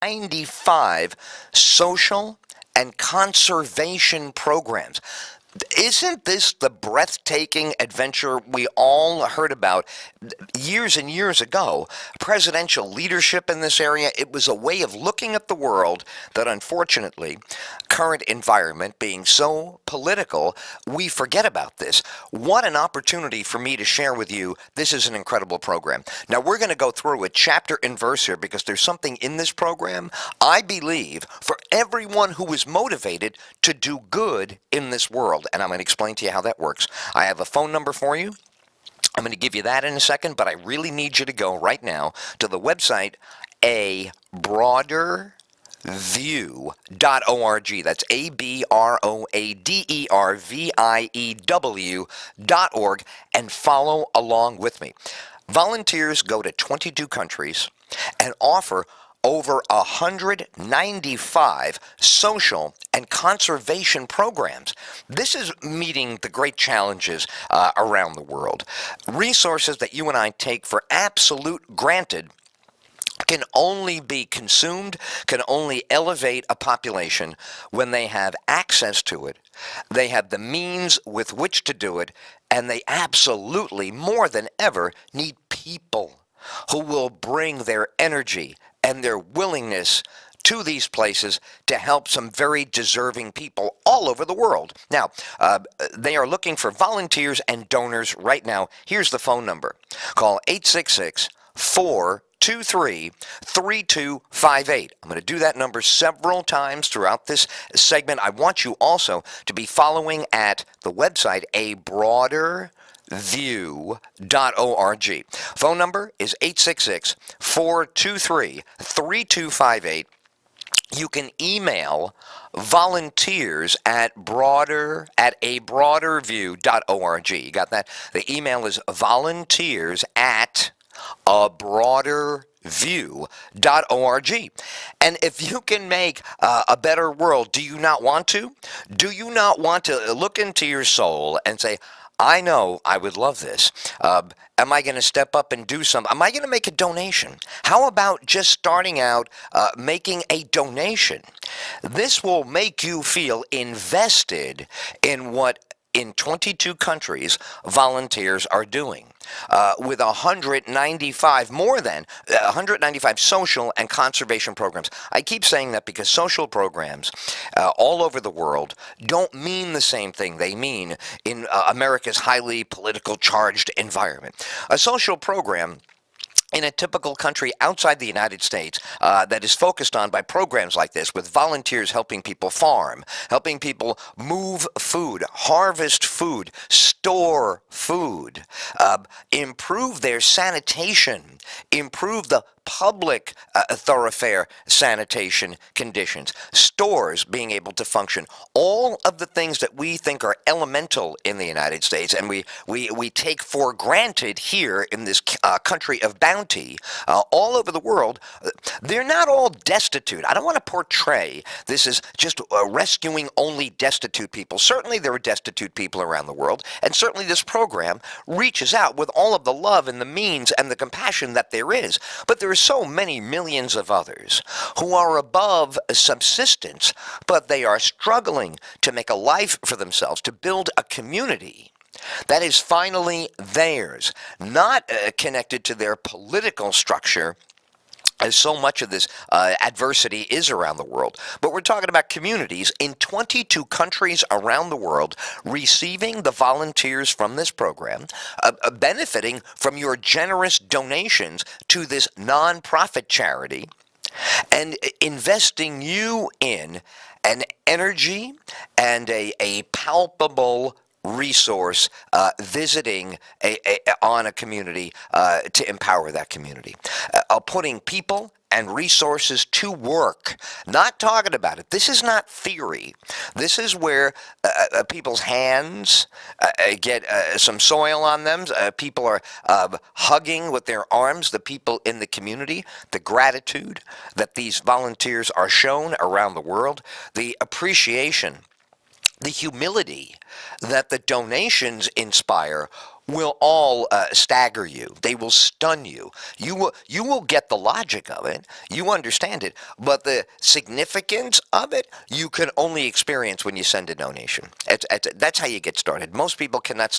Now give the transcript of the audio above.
95 social and conservation programs. Isn't this the breathtaking adventure we all heard about years and years ago? Presidential leadership in this area, it was a way of looking at the world that unfortunately, current environment being so political, we forget about this. What an opportunity for me to share with you. This is an incredible program. Now we're going to go through a chapter and verse here because there's something in this program, I believe, for everyone who is motivated to do good in this world. And I'm going to explain to you how that works. I have a phone number for you. I'm going to give you that in a second, but I really need you to go right now to the website abroaderview.org. That's abroaderview.org, and follow along with me. Volunteers go to 22 countries and offer over 195 social and conservation programs. This is meeting the great challenges around the world. Resources that you and I take for absolute granted can only be consumed, can only elevate a population when they have access to it, they have the means with which to do it, and they absolutely, more than ever, need people who will bring their energy and their willingness to these places to help some very deserving people all over the world. Now, they are looking for volunteers and donors right now. Here's the phone number. Call 866-423-3258. I'm going to do that number several times throughout this segment. I want you also to be following at the website abroaderview.org. Phone number is 866-423-3258. You can email volunteers at abroaderview.org. You got that? The email is volunteers at abroaderview.org. And if you can make a better world, do you not want to? Do you not want to look into your soul and say, I know I would love this. Am I going to step up and do something? Am I going to make a donation? How about just starting out making a donation? This will make you feel invested in what in 22 countries volunteers are doing. With 195, more than 195 social and conservation programs. I keep saying that because social programs all over the world don't mean the same thing they mean in America's highly political charged environment. A social program in a typical country outside the United States that is focused on by programs like this, with volunteers helping people farm, helping people move food, harvest food, store food, improve their sanitation, improve the public thoroughfare sanitation conditions, stores being able to function, all of the things that we think are elemental in the United States and we take for granted here in this country of bounty, all over the world, they're not all destitute. I don't want to portray this as just rescuing only destitute people. Certainly there are destitute people around the world, and certainly this program reaches out with all of the love and the means and the compassion that there is. But there are so many millions of others who are above subsistence, but they are struggling to make a life for themselves, to build a community that is finally theirs, not connected to their political structure, as so much of this adversity is around the world. But we're talking about communities in 22 countries around the world receiving the volunteers from this program, benefiting from your generous donations to this nonprofit charity, and investing you in an energy and a palpable resource visiting on a community to empower that community, putting people and resources to work. Not talking about it. This is not theory. This is where people's hands get some soil on them. People are hugging with their arms the people in the community. The gratitude that these volunteers are shown around the world. The appreciation, the humility that the donations inspire will all stagger you. They will stun you. You will get the logic of it. You understand it, but the significance of it you can only experience when you send a donation. That's how you get started. Most people cannot.